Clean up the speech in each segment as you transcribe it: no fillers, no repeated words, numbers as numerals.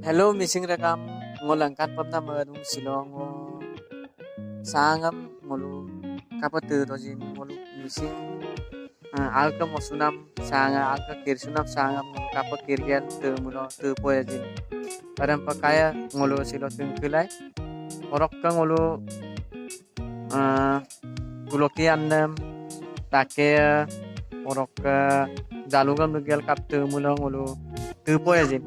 Hello mising rekam ngolangkat pamna merung silong sangam ngolu kapatu tojin ngolu mising alka mosunam sanga alka kirsunam sangam ngolu kapak kirgel te mulo te poyajin param pakaya ngolu silo tengkulai orokka ngolu gulokian nem take orokka jalugam nugel kap te mulo ngolu te poyajin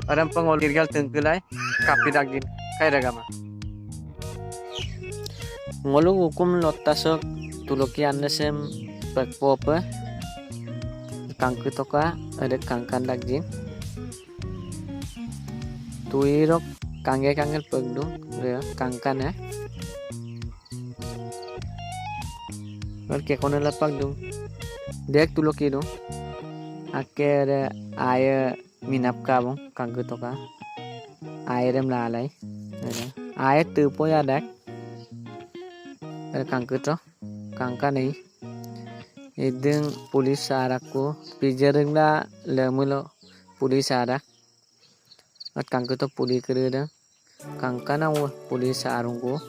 param pangol kirgel tengkulai kapidak din kai ragama ngolu hukum lotasok tuloki annesem pekpope kangku toka ada kangkan dagjin tuirok kangge pegdung ya kangkan ya ke kone lapak dung dek tuloki dung akhir aya minap kabong kangku toka airem lalai air tupo ya dak kangku to kangkan ni ideng pulis araku pijereng la lemulo pulis arak at kangku to puli kereda kangkana wa pulis arungku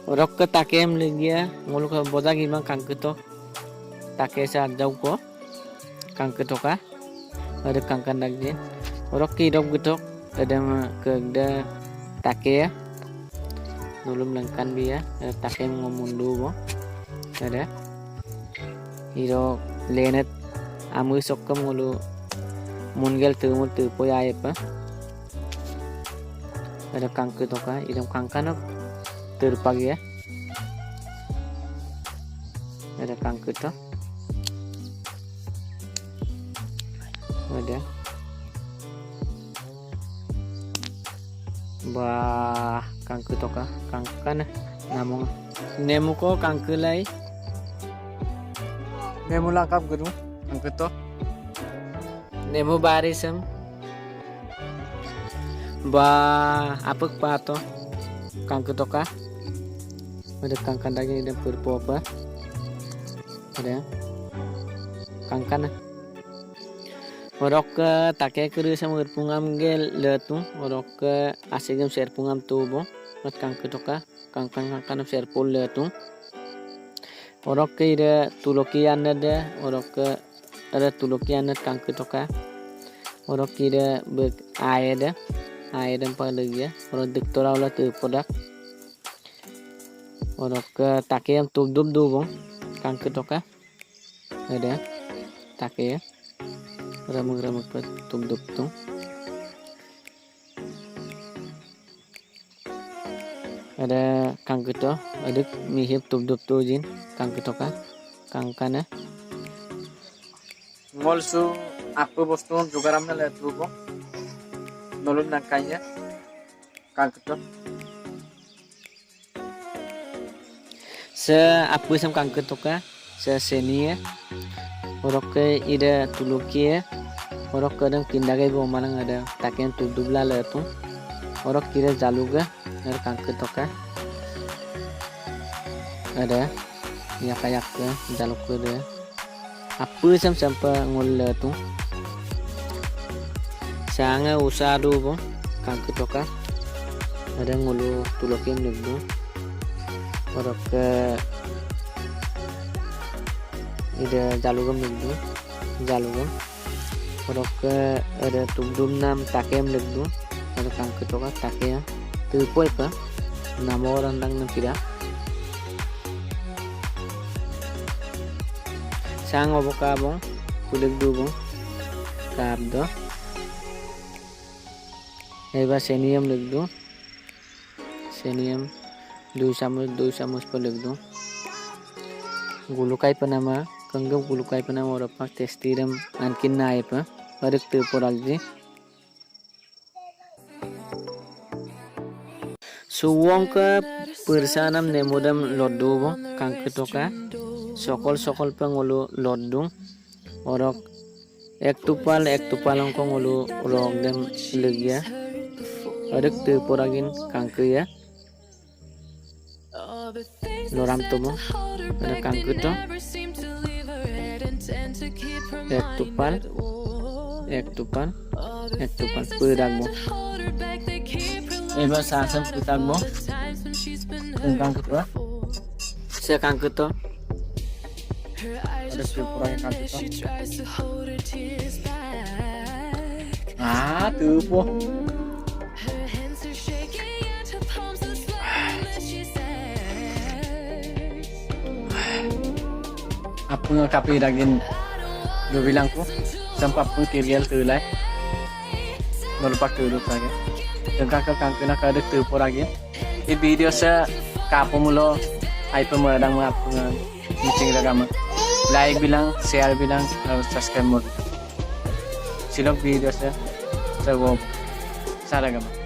rok ke takem legia ngulu ke boda gimang kangku to take sa jauh ko kangku to ka ada kangkan lagi rok ki dok getok ada ke da take ya dulu melengkan dia take ngomundu bo ada hiro lenet amu sokam ngulu mungel tumul tupo ya apa ada kangku toka idam kangkana terpagi ya ada kangku to ada bah kangku toka kangkan namong nemu ko kangku lai nemu langkap guru kangku to nemu barisem ba apek pato kangku toka ada kangkan lagi dan purpo apa ada kangkan orok take kuru sama pungam gel letung orok asigam share pungam tubo mat kangku toka kangkan share pol letung orok ida tuloki anada orok ada tuloki anad kangku toka orok ida bek ayada ayadam palagi orok doktora ula tu produk orok take am tubdub dubong kangku toka ada take ramuk pet tubdub tu ada kangku to ada mihip tubdub tu jin kangku toka kangkana ngolsu apa bostu jugaram na letu bo nolon nakanya kangku to se apa sam kangku toka se senia orok ida tuluki orok kadang pindagai bo malang ada taken tubdubla letu orok kira jaluga ada kangku toka ada yak ke jaluk ke dia apa sampai ngol tu sanga usadu bo kangku toka ada ngulu tulokin negdu orok ida jalugam negdu jalugam orok ada tubdum nam takem negdu ada kangku toka take tupo apa nama orang dang nam tidak sang oboka bong kulig dubong kabdo eba senium legdo senium 2 samus per legdo gulukai panama kanggam gulukai panama orapak testiram ankin nae pa parik te poralji suwong ke persanam nemodam loddo bong kangku toka sokol pengulu lodung orok ek tupal ongkong ulu rong dem legya adik te poragin kangku ya loram tomo ada kangku to ek tupal এক টুপান পুয়ে রাখবো। এবার সাসন পুয়ে থাকবো কাঙ্কুতো সে কাঙ্কুতো ada pura yang kaget tuh po apa nggak kapi lagi gue bilang po sempat pun kiriel tuh lah melupak dulu lagi dengan kakak nak ada tuh po lagi di video saya kapo mulo ay pemadang mga meeting ragama like bilang share bilang subscribe mo silog video sa saragama